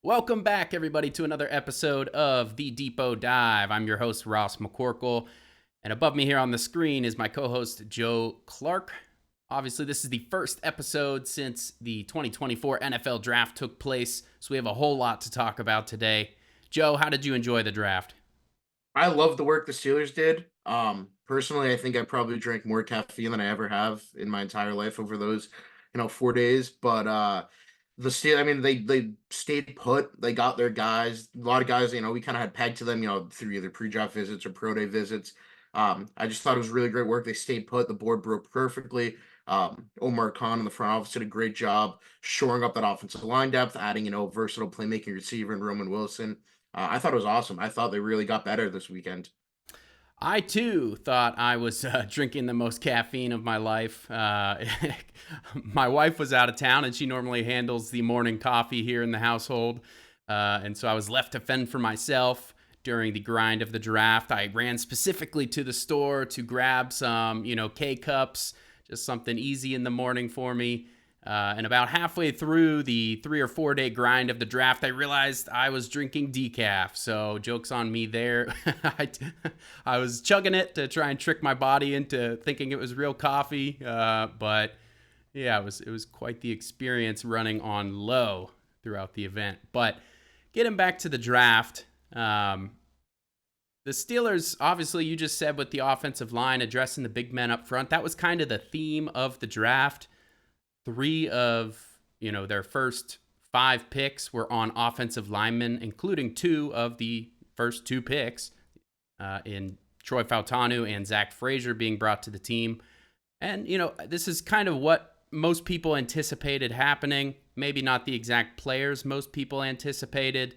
Welcome back, everybody, to another episode of the Depot Dive. I'm your host, Ross McCorkle, and above me here on the screen is my co-host, Joe Clark. Obviously, this is the first episode since the 2024 NFL Draft took place, so we have a whole lot to talk about today. Joe, how did you enjoy the draft? I love the work the Steelers did. Personally, I think I probably drank more caffeine than I ever have in my entire life over those, 4 days. But the Steel, I mean, they stayed put. They got their guys. A lot of guys, we kind of had pegged to them, through either pre-draft visits or pro day visits. I just thought it was really great work. They stayed put. The board broke perfectly. Omar Khan in the front office did a great job shoring up that offensive line depth, adding, versatile playmaking receiver in Roman Wilson. I thought it was awesome. I thought they really got better this weekend. I too thought I was drinking the most caffeine of my life. My wife was out of town, and she normally handles the morning coffee here in the household. And so I was left to fend for myself during the grind of the draft. I ran specifically to the store to grab some, K cups, just something easy in the morning for me. And about halfway through the 3 or 4 day grind of the draft, I realized I was drinking decaf. So joke's on me there. I was chugging it to try and trick my body into thinking it was real coffee. But yeah, it was quite the experience running on low throughout the event. But getting back to the draft, the Steelers, obviously, you just said with the offensive line addressing the big men up front, that was kind of the theme of the draft. Three of their first five picks were on offensive linemen, including two of the first two picks in Troy Fautanu and Zach Frazier being brought to the team. And this is kind of what most people anticipated happening. Maybe not the exact players most people anticipated,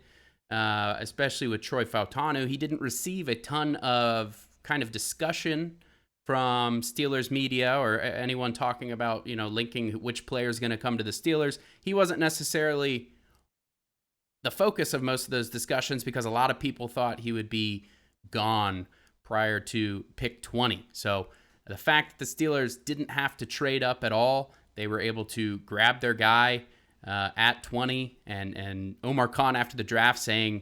especially with Troy Fautanu. He didn't receive a ton of kind of discussion from Steelers media or anyone talking about, linking which player is going to come to the Steelers. He wasn't necessarily the focus of most of those discussions because a lot of people thought he would be gone prior to pick 20. So the fact that the Steelers didn't have to trade up at all, they were able to grab their guy at 20, and Omar Khan after the draft saying,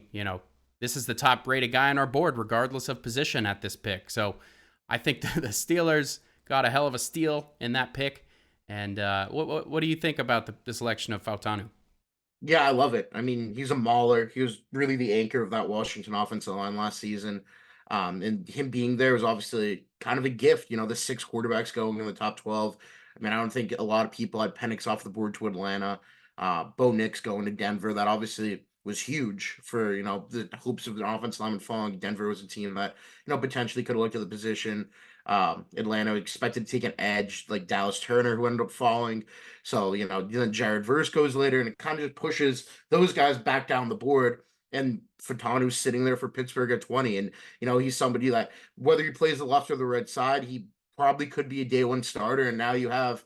this is the top rated guy on our board, regardless of position at this pick. So I think the Steelers got a hell of a steal in that pick. And what do you think about the selection of Fautanu? Yeah, I love it. I mean, he's a mauler. He was really the anchor of that Washington offensive line last season. And him being there was obviously kind of a gift. The six quarterbacks going in the top 12. I mean, I don't think a lot of people had Penix off the board to Atlanta. Bo Nix going to Denver. That obviously was huge for, the hopes of the offensive lineman falling. Denver was a team that, potentially could have looked at the position. Atlanta expected to take an edge like Dallas Turner, who ended up falling. So, then Jared Verse goes later, and it kind of just pushes those guys back down the board. And Fatanu's sitting there for Pittsburgh at 20. And, he's somebody that, whether he plays the left or the right side, he probably could be a day one starter. And now you have,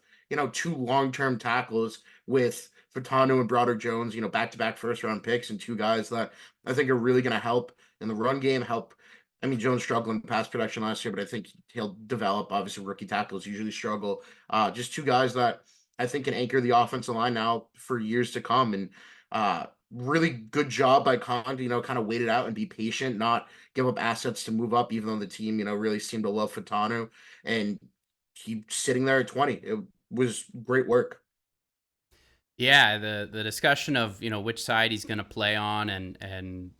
two long term tackles with Fatanu and Broderick Jones, back to back first round picks, and two guys that I think are really going to help in the run game, help. I mean, Jones struggled in pass production last year, but I think he'll develop. Obviously, rookie tackles usually struggle. Just two guys that I think can anchor the offensive line now for years to come. And really good job by Khan to, kind of wait it out and be patient, not give up assets to move up, even though the team, really seemed to love Fatanu. And he sitting there at 20. It was great work. Yeah, the discussion of which side he's going to play on, and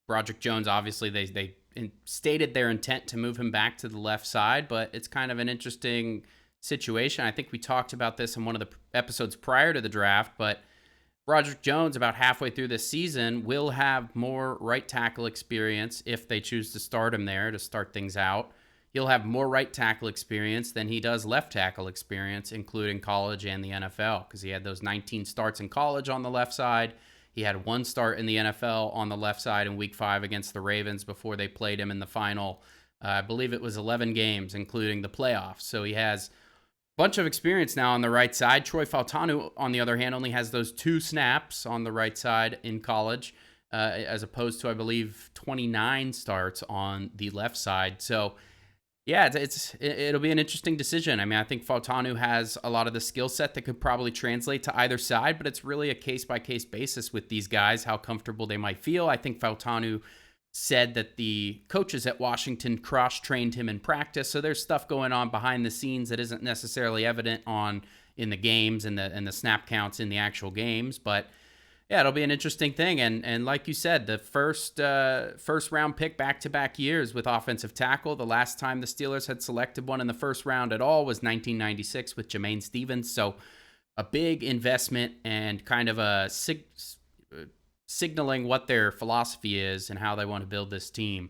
Broderick Jones, obviously they stated their intent to move him back to the left side, but it's kind of an interesting situation. I think we talked about this in one of the episodes prior to the draft, but Broderick Jones, about halfway through this season, will have more right tackle experience if they choose to start him there to start things out. He'll have more right tackle experience than he does left tackle experience, including college and the NFL, because he had those 19 starts in college on the left side. He had one start in the NFL on the left side in Week 5 against the Ravens before they played him in the final. I believe it was 11 games, including the playoffs. So he has a bunch of experience now on the right side. Troy Fautanu, on the other hand, only has those 2 snaps on the right side in college, as opposed to, I believe, 29 starts on the left side. So Yeah, it'll be an interesting decision. I mean, I think Fautanu has a lot of the skill set that could probably translate to either side, but it's really a case by case basis with these guys, how comfortable they might feel. I think Fautanu said that the coaches at Washington cross trained him in practice, so there's stuff going on behind the scenes that isn't necessarily evident on in the games and the snap counts in the actual games, but yeah, it'll be an interesting thing, and like you said, the first round pick back to back years with offensive tackle. The last time the Steelers had selected one in the first round at all was 1996 with Jermaine Stevens. So a big investment and kind of signaling what their philosophy is and how they want to build this team.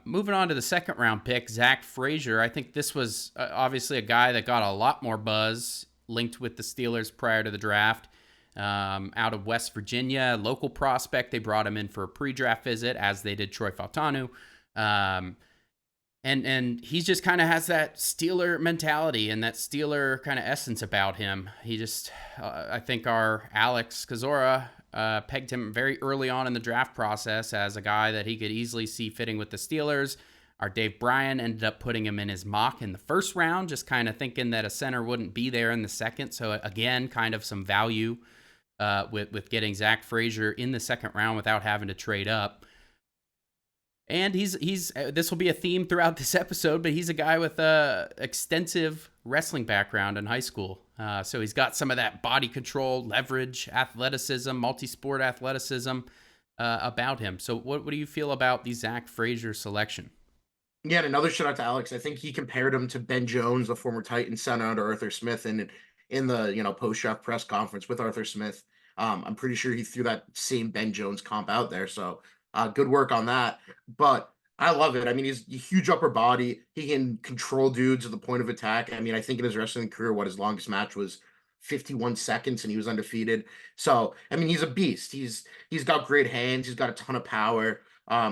Moving on to the second round pick, Zach Frazier. I think this was obviously a guy that got a lot more buzz linked with the Steelers prior to the draft. Out of West Virginia, local prospect. They brought him in for a pre-draft visit, as they did Troy Fautanu. And he just kind of has that Steeler mentality and that Steeler kind of essence about him. He just, I think our Alex Kozora pegged him very early on in the draft process as a guy that he could easily see fitting with the Steelers. Our Dave Bryan ended up putting him in his mock in the first round, just kind of thinking that a center wouldn't be there in the second. So again, kind of some value with getting Zach Frazier in the second round without having to trade up. And he's this will be a theme throughout this episode, but he's a guy with a extensive wrestling background in high school. So he's got some of that body control, leverage, athleticism, multi-sport athleticism about him. So what do you feel about the Zach Frazier selection? Yeah, and another shout out to Alex. I think he compared him to Ben Jones, the former Titans center under Arthur Smith, and in the post draft press conference with Arthur Smith. I'm pretty sure he threw that same Ben Jones comp out there. So good work on that. But I love it. I mean, he's a huge upper body. He can control dudes at the point of attack. I mean, I think in his wrestling career, what his longest match was 51 seconds, and he was undefeated. So I mean, he's a beast. He's got great hands. He's got a ton of power.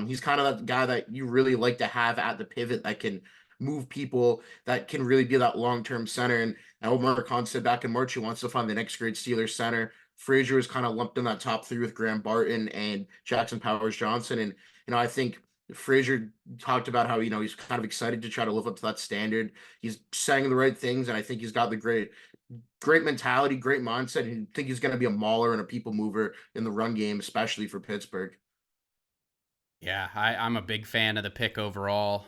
He's kind of that guy that you really like to have at the pivot that can move people, that can really be that long-term center. And Omar Khan said back in March he wants to find the next great Steelers center. Frazier was kind of lumped in that top three with Graham Barton and Jackson Powers Johnson. And I think Frazier talked about how he's kind of excited to try to live up to that standard. He's saying the right things, and I think he's got the great mentality, great mindset, and I think he's going to be a mauler and a people mover in the run game, especially for Pittsburgh. Yeah, I'm a big fan of the pick overall.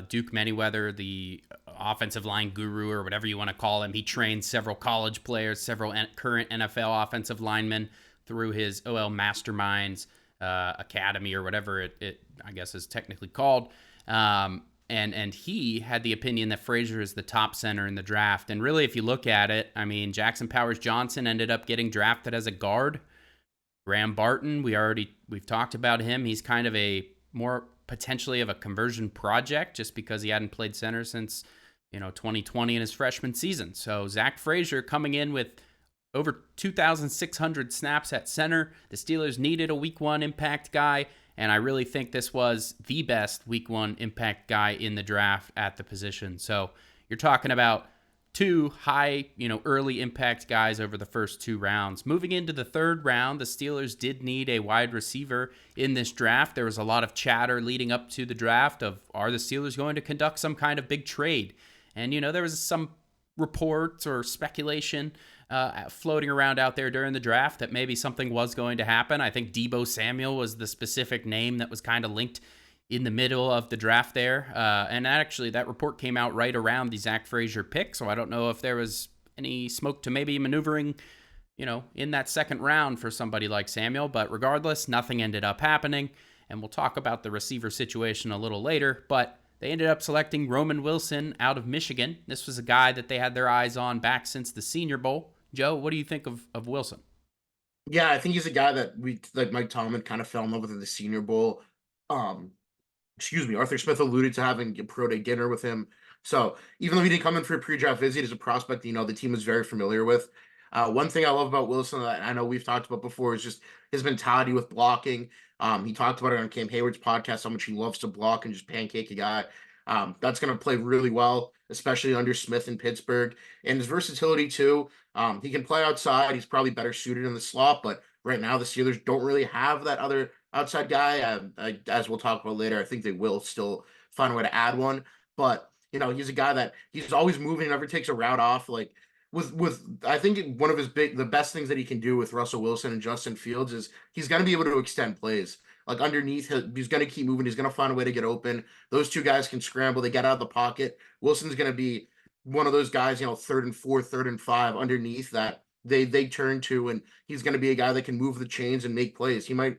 Duke Manyweather, the offensive line guru or whatever you want to call him, he trained several college players, several current NFL offensive linemen through his OL Masterminds Academy or whatever it I guess is technically called. And he had the opinion that Frazier is the top center in the draft. And really, if you look at it, I mean, Jackson Powers Johnson ended up getting drafted as a guard. Graham Barton, we've talked about him. He's kind of a more potentially of a conversion project just because he hadn't played center since 2020 in his freshman season. So Zach Frazier coming in with over 2,600 snaps at center. The Steelers needed a week one impact guy, and I really think this was the best week one impact guy in the draft at the position. So you're talking about two high, early impact guys over the first two rounds. Moving into the third round, the Steelers did need a wide receiver in this draft. There was a lot of chatter leading up to the draft of, are the Steelers going to conduct some kind of big trade? And, there was some reports or speculation floating around out there during the draft that maybe something was going to happen. I think Deebo Samuel was the specific name that was kind of linked in the middle of the draft there. And that report came out right around the Zach Frazier pick. So I don't know if there was any smoke to maybe maneuvering, in that second round for somebody like Samuel. But regardless, nothing ended up happening. And we'll talk about the receiver situation a little later. But they ended up selecting Roman Wilson out of Michigan. This was a guy that they had their eyes on back since the Senior Bowl. Joe, what do you think of Wilson? Yeah, I think he's a guy that we like Mike Tomlin kind of fell in love with at the Senior Bowl. Arthur Smith alluded to having a pro day dinner with him. So even though he didn't come in for a pre-draft visit, as a prospect, the team is very familiar with. One thing I love about Wilson that I know we've talked about before is just his mentality with blocking. He talked about it on Cam Hayward's podcast, how much he loves to block and just pancake a guy. That's going to play really well, especially under Smith in Pittsburgh. And his versatility too. He can play outside. He's probably better suited in the slot, but right now the Steelers don't really have that other outside guy. As we'll talk about later, I think they will still find a way to add one. but he's a guy that he's always moving, never takes a route off. Like with I think one of the best things that he can do with Russell Wilson and Justin Fields is he's going to be able to extend plays. Like underneath, he's going to keep moving. He's going to find a way to get open. Those two guys can scramble. They get out of the pocket. Wilson's going to be one of those guys, 3rd and 4, 3rd and 5 underneath that they turn to, and he's going to be a guy that can move the chains and make plays. He might,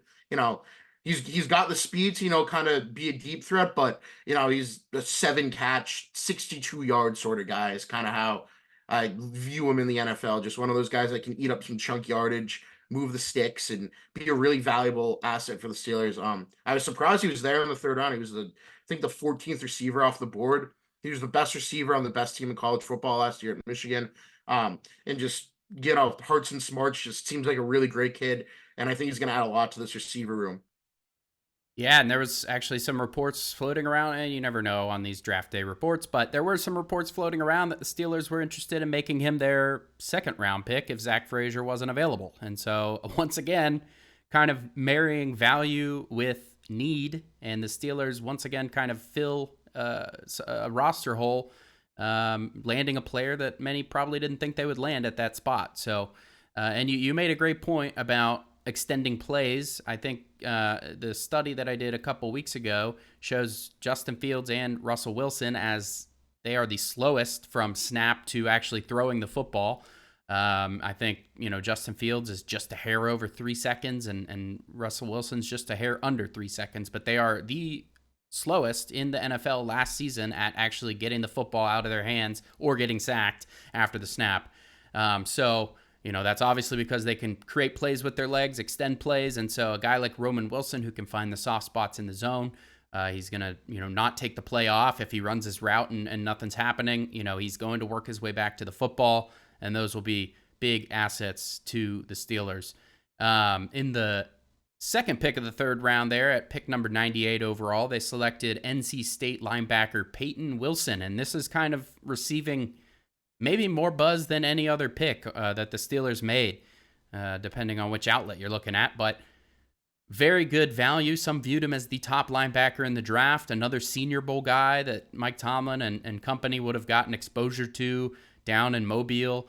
he's got the speed to, kind of be a deep threat, but he's a 7-catch, 62-yard sort of guy is kind of how I view him in the NFL. Just one of those guys that can eat up some chunk yardage, move the sticks, and be a really valuable asset for the Steelers. I was surprised he was there in the 3rd round. He was I think the 14th receiver off the board. He was the best receiver on the best team in college football last year at Michigan. And just hearts and smarts, just seems like a really great kid. And I think he's going to add a lot to this receiver room. Yeah, and there was actually some reports floating around, and you never know on these draft day reports, but there were some reports floating around that the Steelers were interested in making him their 2nd round pick if Zach Frazier wasn't available. And so, once again, kind of marrying value with need, and the Steelers once again kind of fill a roster hole, landing a player that many probably didn't think they would land at that spot. So, and you made a great point about extending plays. I think the study that I did a couple weeks ago shows Justin Fields and Russell Wilson as they are the slowest from snap to actually throwing the football. I think, Justin Fields is just a hair over 3 seconds and Russell Wilson's just a hair under 3 seconds, but they are the slowest in the NFL last season at actually getting the football out of their hands or getting sacked after the snap. So that's obviously because they can create plays with their legs, extend plays. And so a guy like Roman Wilson, who can find the soft spots in the zone, he's going to, not take the play off if he runs his route and nothing's happening. He's going to work his way back to the football, and those will be big assets to the Steelers. In the 2nd pick of the 3rd round there at pick number 98 overall, they selected NC State linebacker Peyton Wilson. And this is kind of receiving maybe more buzz than any other pick that the Steelers made, depending on which outlet you're looking at. But very good value. Some viewed him as the top linebacker in the draft, another Senior Bowl guy that Mike Tomlin and company would have gotten exposure to down in Mobile.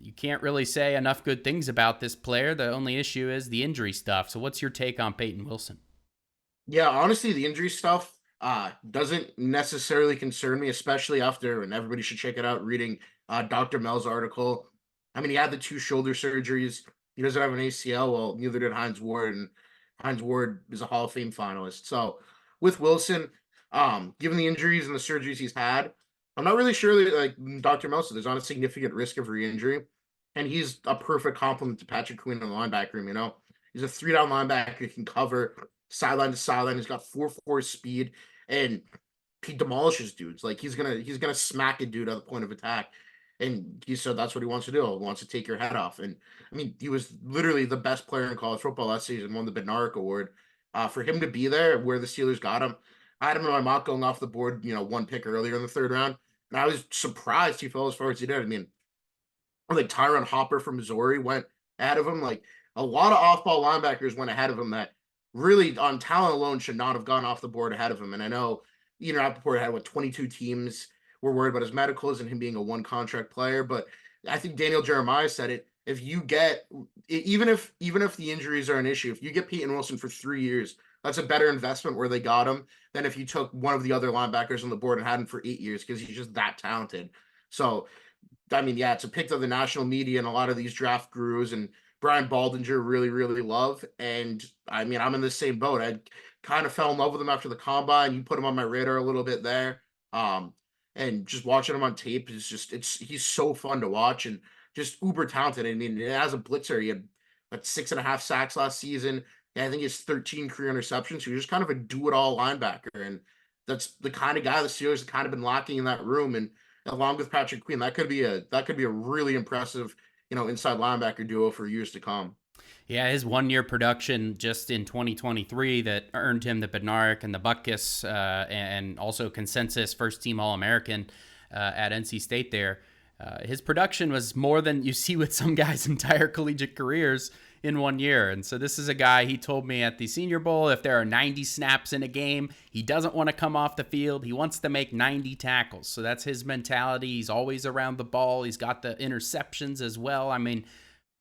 You can't really say enough good things about this player. The only issue is the injury stuff. So what's your take on Peyton Wilson? Yeah, honestly, the injury stuff doesn't necessarily concern me, especially after, and everybody should check it out, reading Dr. Mel's article. I mean, he had the 2 shoulder surgeries. He doesn't have an ACL. Well, neither did Hines Ward, and Hines Ward is a Hall of Fame finalist. So with Wilson, given the injuries and the surgeries he's had, I'm not really sure that, like Dr. Mel said, there's not a significant risk of re-injury. And he's a perfect complement to Patrick Queen in the linebacker room. He's a 3-down linebacker. He can cover sideline to sideline. He's got 4.4 speed, and he demolishes dudes. Like he's gonna smack a dude at the point of attack. And he said that's what he wants to do. He wants to take your head off. And I mean, he was literally the best player in college football last season, won the Bednarik Award. For him to be there where the Steelers got him, I had him in my mock going off the board, 1 pick earlier in the 3rd round. And I was surprised he fell as far as he did. I mean, like Tyron Hopper from Missouri went ahead of him. Like a lot of off-ball linebackers went ahead of him that really on talent alone should not have gone off the board ahead of him. And I know Rappaport had 22 teams were worried about his medicals and him being a 1 contract player. But I think Daniel Jeremiah said it. If you get, even if the injuries are an issue, if you get Peyton Wilson for 3 years, that's a better investment where they got him than if you took one of the other linebackers on the board and had him for 8 years, because he's just that talented. So, I mean, yeah, it's a pick that the national media and a lot of these draft gurus and Brian Baldinger really, really love. And I mean, I'm in the same boat. I kind of fell in love with him after the combine. You put him on my radar a little bit there. And just watching him on tape is he's so fun to watch and just uber talented. I mean, as a blitzer, he had 6.5 sacks last season. And I think he has 13 career interceptions. So he's just kind of a do-it-all linebacker. And that's the kind of guy the Steelers have kind of been lacking in that room. And along with Patrick Queen, that could be a really impressive, inside linebacker duo for years to come. Yeah, his 1-year production just in 2023 that earned him the Bednarik and the Butkus and also consensus first-team All-American at NC State there. His production was more than you see with some guys' entire collegiate careers in 1 year. And so this is a guy, he told me at the Senior Bowl, if there are 90 snaps in a game, he doesn't want to come off the field. He wants to make 90 tackles. So that's his mentality. He's always around the ball. He's got the interceptions as well. I mean,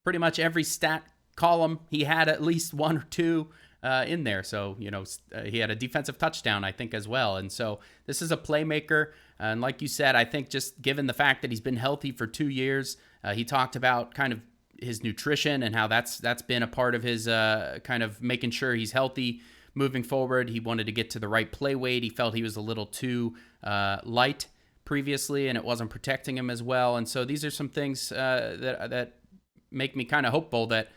pretty much every stat column, he had at least one or two in there. So, he had a defensive touchdown, I think, as well. And so this is a playmaker. And like you said, I think just given the fact that he's been healthy for 2 years, he talked about kind of his nutrition and how that's been a part of his kind of making sure he's healthy moving forward. He wanted to get to the right play weight. He felt he was a little too light previously, and it wasn't protecting him as well. And so these are some things that make me kind of hopeful that,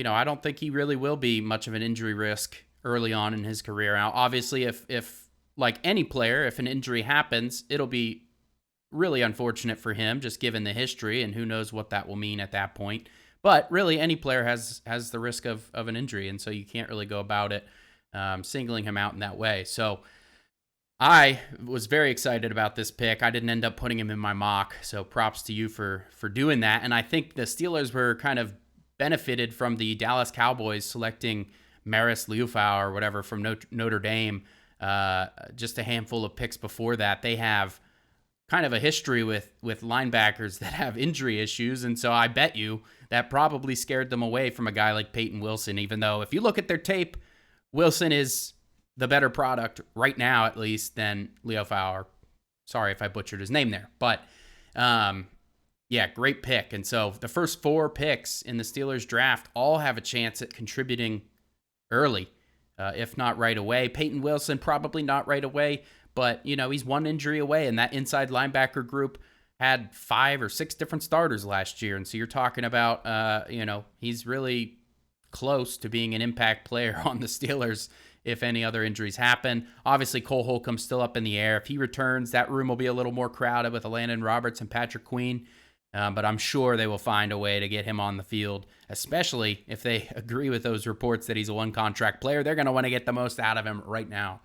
I don't think he really will be much of an injury risk early on in his career. Now, obviously, if like any player, if an injury happens, it'll be really unfortunate for him, just given the history, and who knows what that will mean at that point. But really, any player has the risk of an injury, and so you can't really go about it singling him out in that way. So I was very excited about this pick. I didn't end up putting him in my mock, so props to you for doing that. And I think the Steelers were kind of benefited from the Dallas Cowboys selecting Maris Liufau or whatever from Notre Dame just a handful of picks before that. They have kind of a history with linebackers that have injury issues, and so I bet you that probably scared them away from a guy like Peyton Wilson, even though if you look at their tape, Wilson is the better product right now, at least, than Liufau. Sorry if I butchered his name there, but yeah, great pick. And so the first 4 picks in the Steelers draft all have a chance at contributing early, if not right away. Peyton Wilson, probably not right away, but, he's one injury away, and that inside linebacker group had 5 or 6 different starters last year. And so you're talking about, he's really close to being an impact player on the Steelers if any other injuries happen. Obviously, Cole Holcomb's still up in the air. If he returns, that room will be a little more crowded with Landon Roberts and Patrick Queen. But I'm sure they will find a way to get him on the field, especially if they agree with those reports that he's a one-contract player. They're going to want to get the most out of him right now.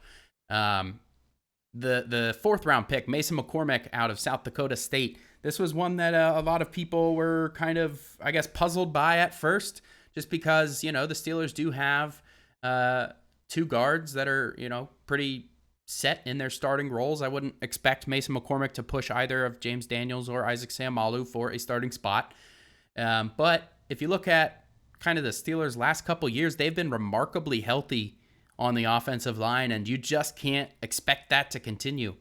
The 4th-round pick, Mason McCormick out of South Dakota State. This was one that a lot of people were kind of, I guess, puzzled by at first, just because, the Steelers do have 2 guards that are, pretty set in their starting roles. I wouldn't expect Mason McCormick to push either of James Daniels or Isaac Seumalo for a starting spot. But if you look at kind of the Steelers' last couple years, they've been remarkably healthy on the offensive line, and you just can't expect that to continue.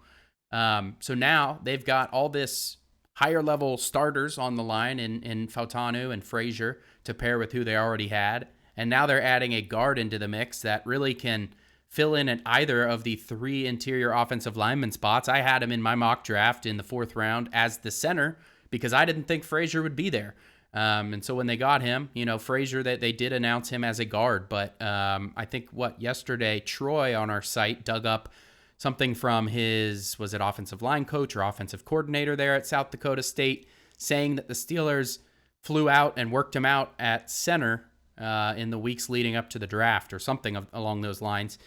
So now they've got all this higher level starters on the line in Fautanu and Frazier to pair with who they already had. And now they're adding a guard into the mix that really can fill in at either of the 3 interior offensive lineman spots. I had him in my mock draft in the 4th round as the center because I didn't think Frazier would be there. And so when they got him, Frazier, that they did announce him as a guard. But I think yesterday, Troy on our site dug up something from his, was it offensive line coach or offensive coordinator there at South Dakota State, saying that the Steelers flew out and worked him out at center in the weeks leading up to the draft or something along those lines.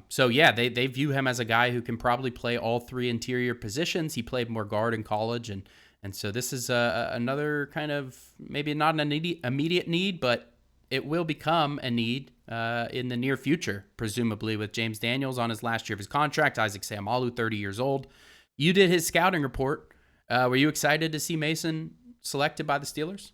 So yeah, they view him as a guy who can probably play all 3 interior positions. He played more guard in college, and so this is another kind of, maybe not an immediate need, but it will become a need in the near future, presumably with James Daniels on his last year of his contract, Isaac Seumalo, 30 years old. You did his scouting report. Were you excited to see Mason selected by the Steelers?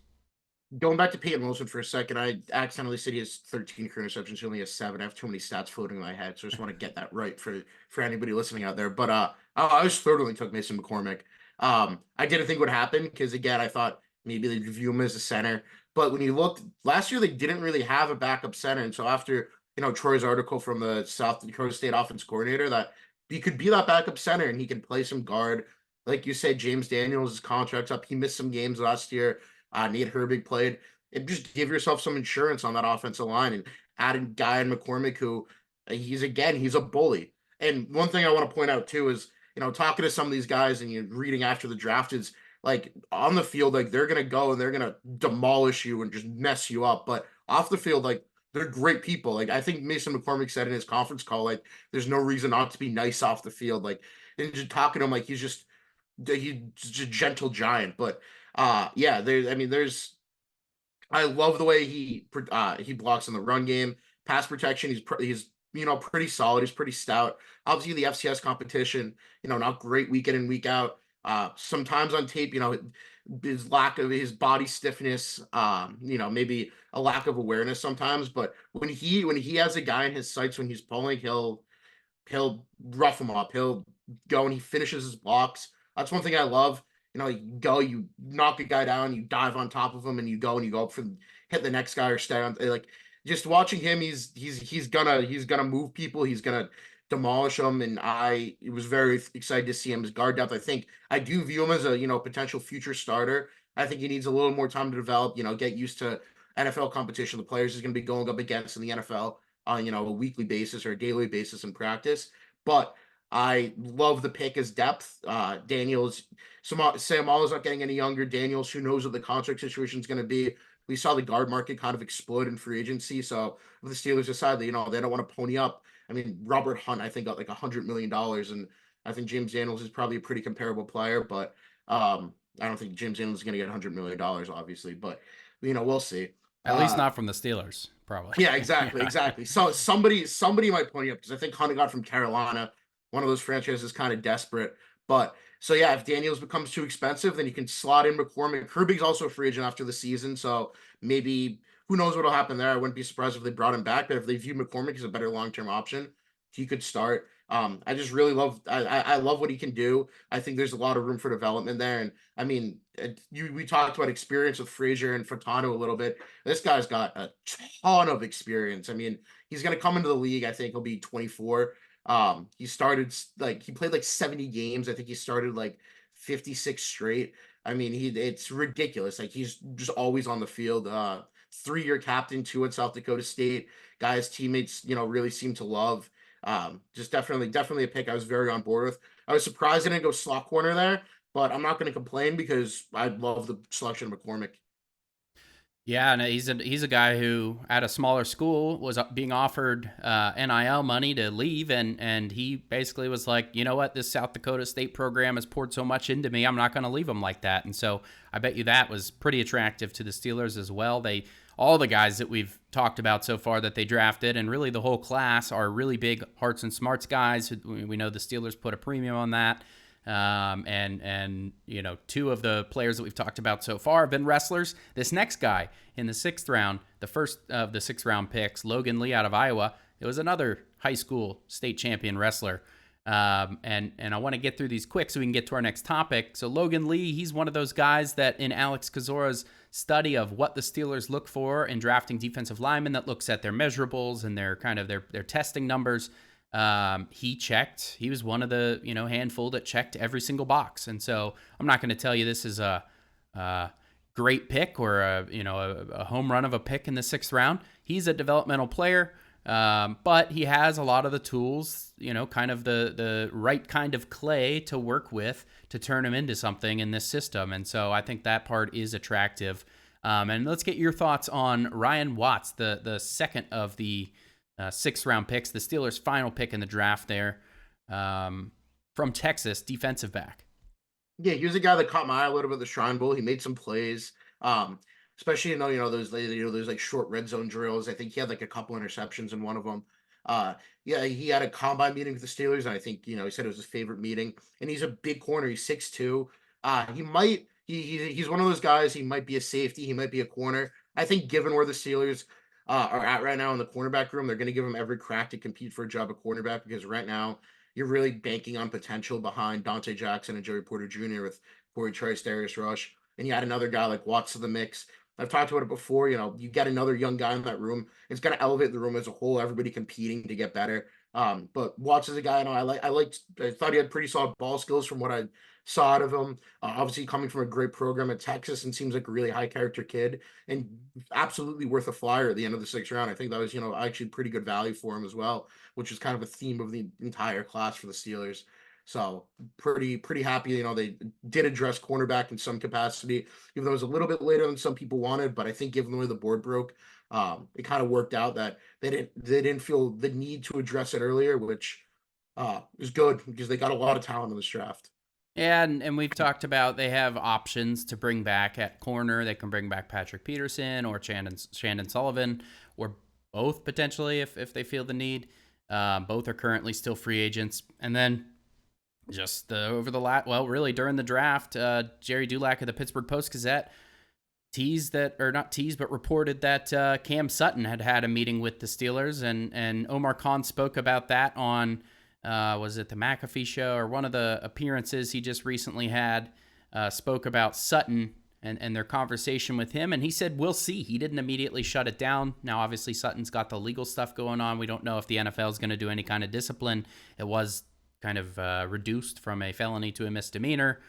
Going back to Peyton Wilson for a second, I accidentally said he has 13 career interceptions. He only has 7. I have too many stats floating in my head, so I just want to get that right for anybody listening out there. But I just totally took Mason McCormick. I didn't think would happen because, again, I thought maybe they'd view him as a center. But when you looked last year, they didn't really have a backup center, and so after Troy's article from the South Dakota State offense coordinator that he could be that backup center and he can play some guard. Like you said, James Daniels' contract's up. He missed some games last year. Nate Herbig played, and just give yourself some insurance on that offensive line and add a guy in McCormick who he's a bully. And one thing I want to point out too is, talking to some of these guys and you reading after the draft is like on the field, like they're going to go and they're going to demolish you and just mess you up. But off the field, like they're great people. Like I think Mason McCormick said in his conference call, like there's no reason not to be nice off the field. Like, and just talking to him, like he's a gentle giant. But yeah, there's I love the way he blocks in the run game, pass protection. He's pretty solid. He's pretty stout. Obviously, the FCS competition, not great week in and week out. Sometimes on tape, his lack of his body stiffness, maybe a lack of awareness sometimes. But when he has a guy in his sights when he's pulling, he'll rough him up. He'll go and he finishes his blocks. That's one thing I love. You knock a guy down, you dive on top of him, and you go up for hit the next guy or stay on. Like just watching him, he's gonna move people. He's gonna demolish them, and I was very excited to see him as guard depth. I do view him as a potential future starter. I think he needs a little more time to develop. Get used to NFL competition. The players he's going to be going up against in the NFL on a weekly basis or a daily basis in practice. But I love the pick as depth. Daniels, Sam Alla's not getting any younger. Daniels, who knows what the contract situation is going to be. We saw the guard market kind of explode in free agency. So if the Steelers decide that they don't want to pony up. I mean, Robert Hunt I think got like $100 million, and I think James Daniels is probably a pretty comparable player, but I don't think James Daniels is going to get $100 million, obviously, but we'll see. At least Uh, not from the Steelers, probably. yeah, exactly, Yeah. exactly. So somebody might pony up because I think Hunter got from Carolina, one of those franchises kind of desperate. But so yeah, if Daniels becomes too expensive, then you can slot in McCormick. Kirby's also a free agent after the season, so maybe who knows what'll happen there. I wouldn't be surprised if they brought him back, but if they view McCormick as a better long-term option, he could start. I just really love I love what he can do. I think there's a lot of room for development there. And I mean, we talked about experience with Frazier and Furtado a little bit. This guy's got a ton of experience. I mean, he's going to come into the league. I think he'll be 24. He played like 70 games. I think he started like 56 straight. I mean, it's ridiculous. Like he's just always on the field. 3-year captain too at South Dakota State. Guys, teammates, really seem to love. Just definitely a pick I was very on board with. I was surprised I didn't go slot corner there, but I'm not going to complain because I love the selection of McCormick. Yeah, and he's a guy who at a smaller school was being offered NIL money to leave, and he basically was like, you know what, this South Dakota State program has poured so much into me, I'm not going to leave them like that. And so I bet you that was pretty attractive to the Steelers as well. All the guys that we've talked about so far that they drafted, and really the whole class, are really big hearts and smarts guys. We know the Steelers put a premium on that. And two of the players that we've talked about so far have been wrestlers. This next guy in the 6th round, the first of the 6th round picks, Logan Lee out of Iowa, it was another high school state champion wrestler. And I want to get through these quick so we can get to our next topic. So Logan Lee, he's one of those guys that in Alex Kazora's study of what the Steelers look for in drafting defensive linemen, that looks at their measurables and their kind of their testing numbers. He was one of the handful that checked every single box, and so I'm not going to tell you this is a great pick or a home run of a pick in the 6th round. He's a developmental player, but he has a lot of the tools, kind of the right kind of clay to work with to turn him into something in this system, and so I think that part is attractive. And let's get your thoughts on Ryan Watts, the second of the 6th round picks, the Steelers' final pick in the draft there, from Texas, defensive back. Yeah, he was a guy that caught my eye a little bit at the Shrine Bowl. He made some plays, especially those like short red zone drills. I think he had like a couple interceptions in one of them. Yeah, he had a combine meeting with the Steelers, and I think he said it was his favorite meeting. And he's a big corner. He's 6'2". He's one of those guys. He might be a safety. He might be a corner. I think given where the Steelers are at right now in the cornerback room, they're going to give him every crack to compete for a job at cornerback because right now you're really banking on potential behind Dante Jackson and Joey Porter Jr. with Corey Trice, Darius Rush, and you add another guy like Watts to the mix. I've talked about it before. You get another young guy in that room. It's going to elevate the room as a whole. Everybody competing to get better. But Watts is a guy I thought he had pretty solid ball skills from what I saw out of him. Obviously, coming from a great program at Texas and seems like a really high character kid and absolutely worth a flyer at the end of the 6th round. I think that was actually pretty good value for him as well, which is kind of a theme of the entire class for the Steelers. So pretty happy. They did address cornerback in some capacity, even though it was a little bit later than some people wanted. But I think given the way the board broke, it kind of worked out that they didn't feel the need to address it earlier, which is good because they got a lot of talent in this draft. Yeah, and we've talked about they have options to bring back at corner. They can bring back Patrick Peterson or Shandon Sullivan, or both potentially if they feel the need. Both are currently still free agents. And then just really during the draft, Jerry Dulac of the Pittsburgh Post-Gazette reported that Cam Sutton had a meeting with the Steelers, and Omar Khan spoke about that on was it the McAfee show or one of the appearances he just recently had, spoke about Sutton and their conversation with him, and he said, we'll see. He didn't immediately shut it down. Now, obviously, Sutton's got the legal stuff going on. We don't know if the NFL is going to do any kind of discipline. It was kind of reduced from a felony to a misdemeanor.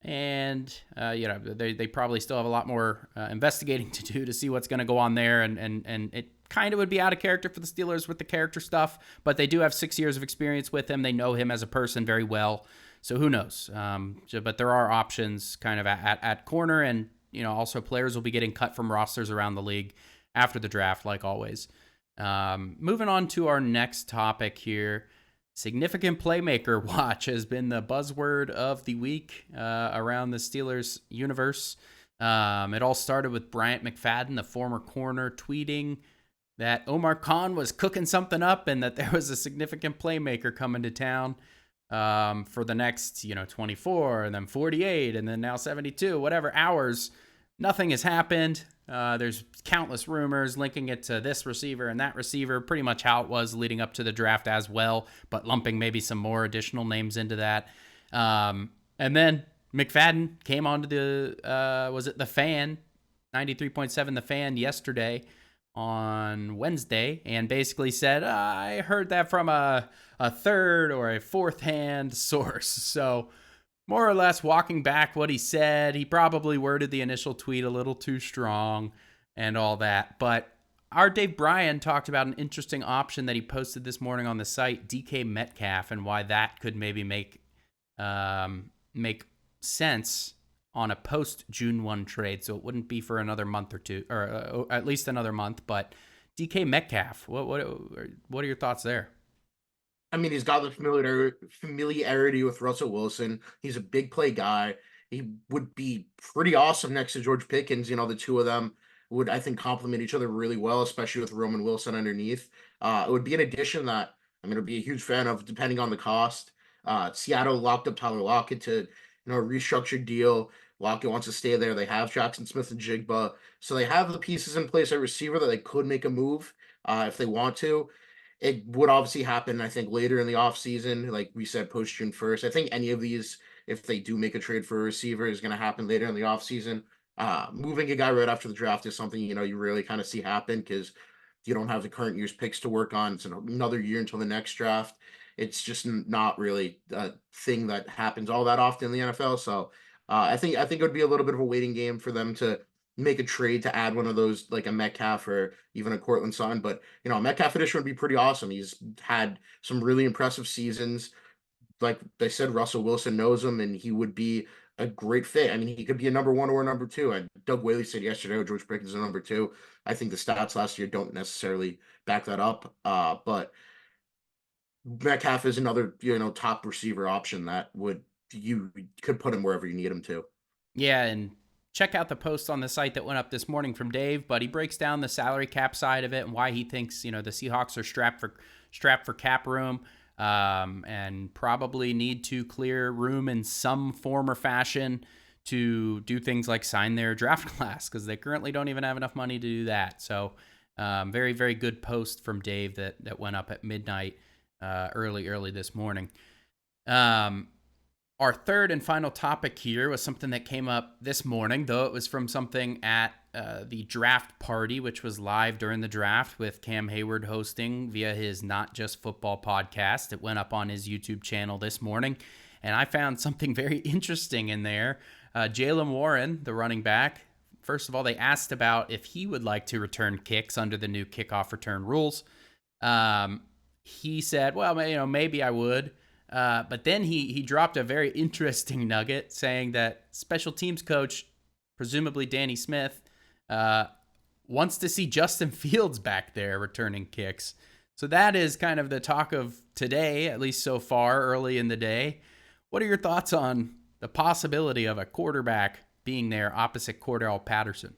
And, they probably still have a lot more investigating to do to see what's going to go on there. And it kind of would be out of character for the Steelers with the character stuff, but they do have 6 years of experience with him. They know him as a person very well. So who knows? But there are options kind of at corner, and, also players will be getting cut from rosters around the league after the draft, like always. Moving on to our next topic here. Significant playmaker watch has been the buzzword of the week around the Steelers universe. It all started with Bryant McFadden, the former corner, tweeting that Omar Khan was cooking something up and that there was a significant playmaker coming to town for the next, 24 and then 48 and then now 72, whatever hours. Nothing has happened. There's countless rumors linking it to this receiver and that receiver, pretty much how it was leading up to the draft as well, but lumping maybe some more additional names into that. And then McFadden came onto the Fan, 93.7 The Fan yesterday on Wednesday, and basically said, I heard that from a third or a fourth hand source. So more or less walking back what he said. He probably worded the initial tweet a little too strong and all that. But our Dave Bryan talked about an interesting option that he posted this morning on the site, DK Metcalf, and why that could maybe make sense on a post-June 1 trade. So it wouldn't be for another month or two, or at least another month. But DK Metcalf, what are your thoughts there? I mean, he's got the familiarity with Russell Wilson. He's a big play guy. He would be pretty awesome next to George Pickens. The two of them would, I think, complement each other really well, especially with Roman Wilson underneath. It would be an addition that I'm going to be a huge fan of, depending on the cost. Seattle locked up Tyler Lockett to, a restructured deal. Lockett wants to stay there. They have Jackson Smith and Jigba. So they have the pieces in place at receiver that they could make a move if they want to. It would obviously happen, I think, later in the offseason, like we said, post June 1st. I think any of these, if they do make a trade for a receiver, is going to happen later in the offseason. Moving a guy right after the draft is something, you really kind of see happen because you don't have the current year's picks to work on. It's another year until the next draft. It's just not really a thing that happens all that often in the NFL. So I think it would be a little bit of a waiting game for them to make a trade to add one of those, like a Metcalf or even a Cortland Sutton. But, a Metcalf addition would be pretty awesome. He's had some really impressive seasons. Like they said, Russell Wilson knows him, and he would be a great fit. I mean, he could be a number one or a number two. And Doug Whaley said yesterday, George Pickens is a number two. I think the stats last year don't necessarily back that up. But Metcalf is another, top receiver option that you could put him wherever you need him to. Yeah, and check out the post on the site that went up this morning from Dave, but he breaks down the salary cap side of it and why he thinks, the Seahawks are strapped for cap room, and probably need to clear room in some form or fashion to do things like sign their draft class, because they currently don't even have enough money to do that. So very, very good post from Dave that went up at midnight early this morning. Our third and final topic here was something that came up this morning, though it was from something at the draft party, which was live during the draft with Cam Hayward hosting via his Not Just Football podcast. It went up on his YouTube channel this morning, and I found something very interesting in there. Jaylen Warren, the running back, first of all, they asked about if he would like to return kicks under the new kickoff return rules. He said, well, maybe I would. But then he dropped a very interesting nugget saying that special teams coach, presumably Danny Smith, wants to see Justin Fields back there returning kicks. So that is kind of the talk of today, at least so far, early in the day. What are your thoughts on the possibility of a quarterback being there opposite Cordell Patterson?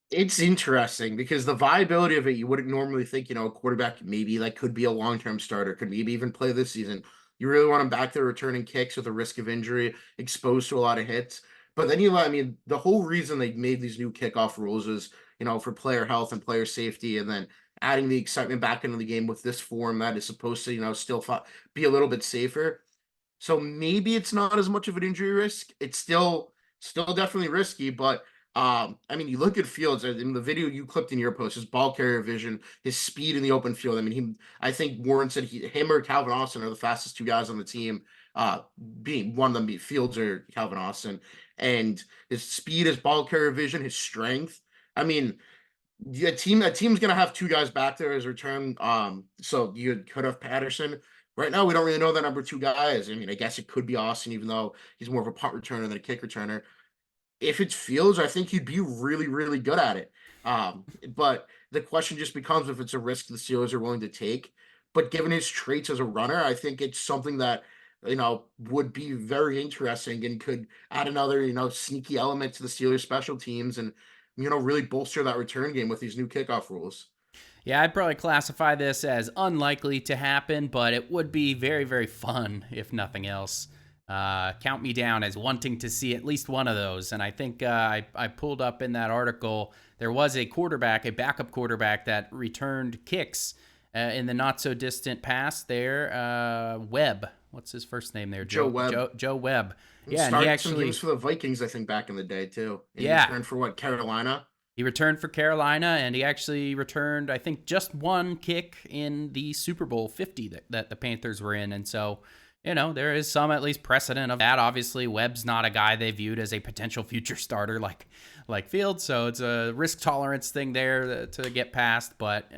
It's interesting because the viability of it, you wouldn't normally think, a quarterback maybe like could be a long-term starter, could maybe even play this season. You really want him back there returning kicks with a risk of injury, exposed to a lot of hits. But then the whole reason they made these new kickoff rules is, for player health and player safety, and then adding the excitement back into the game with this form that is supposed to, still be a little bit safer. So maybe it's not as much of an injury risk. It's still definitely risky, but you look at Fields in the video you clipped in your post, his ball carrier vision, his speed in the open field. I think Warren said him or Calvin Austin are the fastest two guys on the team. Being one of them be Fields or Calvin Austin, and his speed, his ball carrier vision, his strength. I mean, a team's gonna have two guys back there as return. So you could have Patterson. Right now, we don't really know that number two guy is. I guess it could be Austin, even though he's more of a punt returner than a kick returner. If it's Fields, I think he'd be really, really good at it. But the question just becomes if it's a risk the Steelers are willing to take. But given his traits as a runner, I think it's something that would be very interesting and could add another sneaky element to the Steelers special teams and really bolster that return game with these new kickoff rules. Yeah, I'd probably classify this as unlikely to happen, but it would be very, very fun, if nothing else. Count me down as wanting to see at least one of those. And I think I pulled up in that article, there was a backup quarterback that returned kicks in the not-so-distant past there. Webb. What's his first name there? Joe Webb. Joe Webb. Yeah, and he actually some games for the Vikings, I think, back in the day, too. And yeah. He returned for Carolina? He returned for Carolina, and he actually returned, I think, just one kick in the Super Bowl 50 that the Panthers were in. And so, there is some at least precedent of that. Obviously, Webb's not a guy they viewed as a potential future starter like Fields, so it's a risk tolerance thing there to get past. But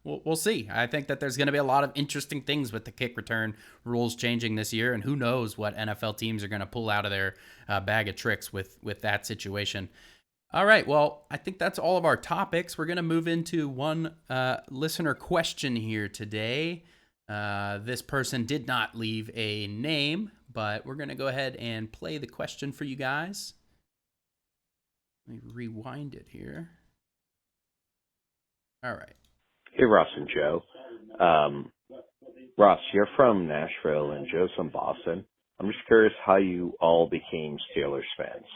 we'll see. I think that there's going to be a lot of interesting things with the kick return rules changing this year, and who knows what NFL teams are going to pull out of their bag of tricks with that situation. All right, well, I think that's all of our topics. We're going to move into one listener question here today. This person did not leave a name, but we're going to go ahead and play the question for you guys. Let me rewind it here. All right. Hey, Ross and Joe. Ross, you're from Nashville and Joe's from Boston. I'm just curious how you all became Steelers fans.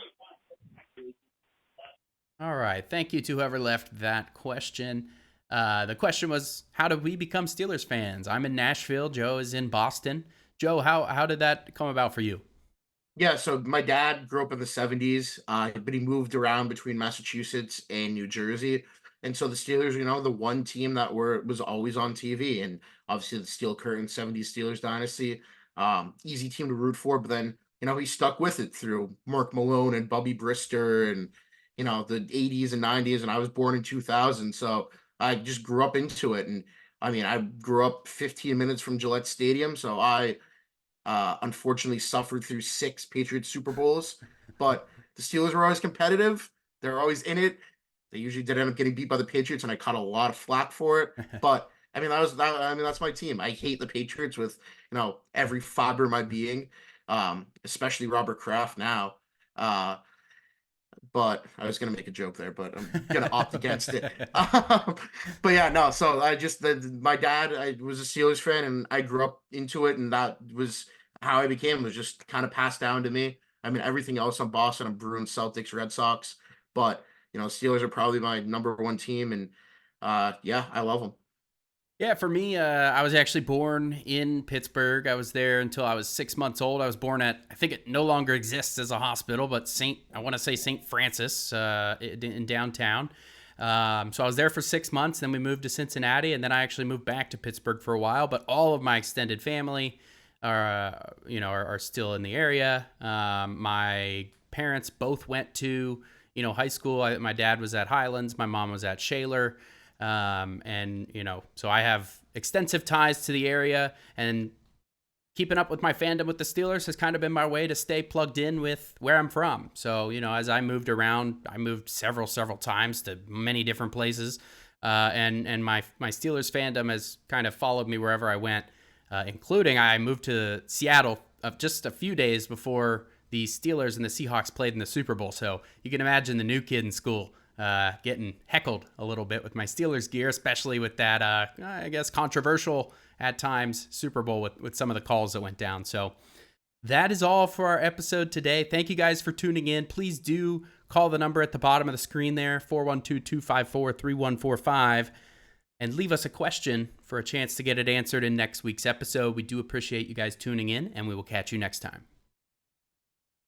All right. Thank you to whoever left that question. The question was, how did we become Steelers fans? I'm in Nashville. Joe is in Boston. Joe, how did that come about for you? Yeah, so my dad grew up in the 70s, but he moved around between Massachusetts and New Jersey. And so the Steelers, the one team that was always on TV, and obviously the Steel Curtain 70s Steelers dynasty, easy team to root for. But then, he stuck with it through Mark Malone and Bubby Brister and, the 80s and 90s. And I was born in 2000. So I just grew up into it. And I grew up 15 minutes from Gillette Stadium. So I unfortunately suffered through 6 Patriots Super Bowls. But the Steelers were always competitive. They're always in it. They usually did end up getting beat by the Patriots, and I caught a lot of flack for it. But that's my team. I hate the Patriots with every fiber of my being, especially Robert Kraft now. But I was gonna make a joke there, but I'm gonna opt against it. But yeah, no. So my dad, I was a Steelers fan, and I grew up into it, and that was how I became. It was just kind of passed down to me. Everything else, I'm Boston, I'm Bruins, Celtics, Red Sox, but Steelers are probably my number one team, and yeah, I love them. Yeah, for me, I was actually born in Pittsburgh. I was there until I was 6 months old. I was born at, I think it no longer exists as a hospital, but I want to say St. Francis in downtown. So I was there for 6 months. Then we moved to Cincinnati, and then I actually moved back to Pittsburgh for a while. But all of my extended family are still in the area. My parents both went to high school. My dad was at Highlands. My mom was at Shaler. So I have extensive ties to the area, and keeping up with my fandom with the Steelers has kind of been my way to stay plugged in with where I'm from. So, as I moved around, I moved several times to many different places. And my Steelers fandom has kind of followed me wherever I went, including I moved to Seattle just a few days before the Steelers and the Seahawks played in the Super Bowl. So you can imagine the new kid in school getting heckled a little bit with my Steelers gear, especially with that, I guess, controversial at times Super Bowl with some of the calls that went down. So that is all for our episode today. Thank you guys for tuning in. Please do call the number at the bottom of the screen there, 412-254-3145, and leave us a question for a chance to get it answered in next week's episode. We do appreciate you guys tuning in, and we will catch you next time.